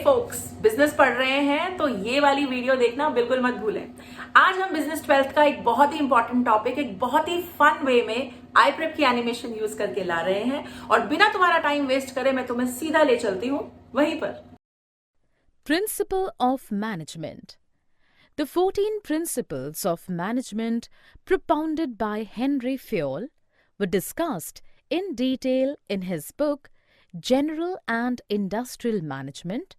Focus, business पढ़ रहे हैं तो ये वाली वीडियो देखना बिल्कुल मत भूलें। आज हम बिजनेस 12th का एक बहुत ही इंपॉर्टेंट टॉपिक एक बहुत ही फन वे में आई प्रेप की एनिमेशन यूज करके ला रहे हैं और बिना तुम्हारा टाइम वेस्ट करे मैं तुम्हें सीधा ले चलती हूं वहीं पर। Principle of Management. The 14 principles of management propounded by Henry Fayol were discussed in detail in his book General and Industrial Management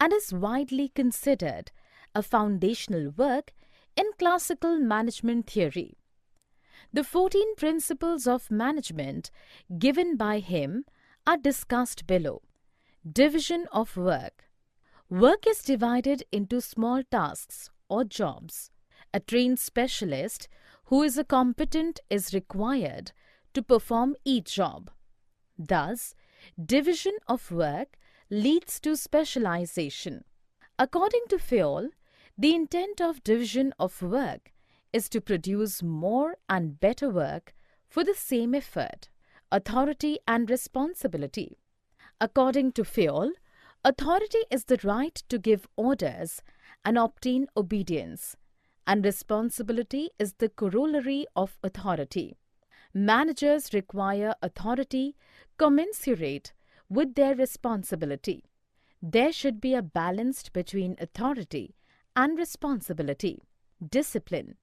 and is widely considered a foundational work in classical management theory. The 14 principles of management given by him are discussed below. Division of work. Work is divided into small tasks or jobs. A trained specialist who is a competent is required to perform each job. Thus, division of work leads to specialization. According to Fayol, the intent of division of work is to produce more and better work for the same effort, authority and responsibility. According to Fayol, authority is the right to give orders and obtain obedience, and responsibility is the corollary of authority. Managers require authority commensurate with their responsibility. There should be a balance between authority and responsibility. Discipline.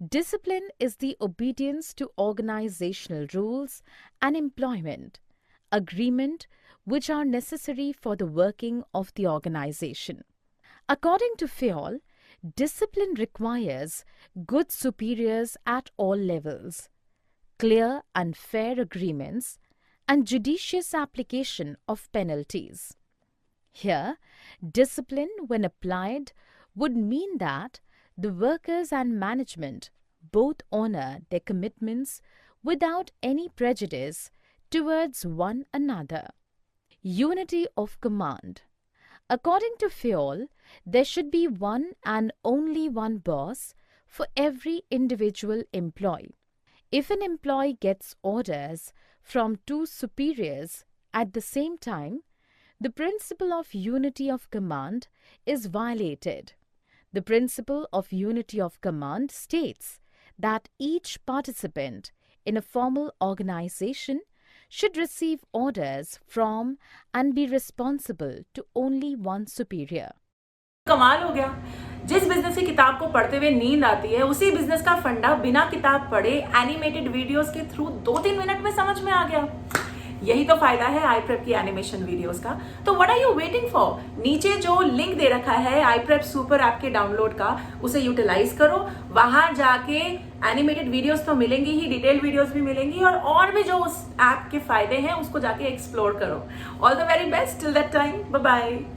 Discipline is the obedience to organizational rules and employment agreement which are necessary for the working of the organization. According to Fayol, discipline requires good superiors at all levels, clear and fair agreements, and judicious application of penalties. Here, discipline, when applied, would mean that the workers and management both honor their commitments without any prejudice towards one another. Unity of command. According to Fayol, there should be one and only one boss for every individual employee. If an employee gets orders from two superiors at the same time, the principle of unity of command is violated. The principle of unity of command states that each participant in a formal organization should receive orders from and be responsible to only one superior. कमाल हो गया। जिस business की किताब को पढ़ते हुए नींद आती है उसी बिजनेस का फंडा बिना किताब पढ़े एनिमेटेड वीडियोस के थ्रू 2-3 मिनट में समझ में आ गया। यही तो फायदा है आई प्रेप की एनिमेशन वीडियोस का। तो what are you waiting for? नीचे जो लिंक दे रखा है आई प्रेप सुपर ऐप के डाउनलोड का, उसे यूटिलाइज करो। वहां जाके एनिमेटेड वीडियोस तो मिलेंगी ही, डिटेल्ड वीडियोस भी मिलेंगी और भी जो उस ऐप के फायदे हैं उसको जाके एक्सप्लोर करो। All the very best till that time, bye bye.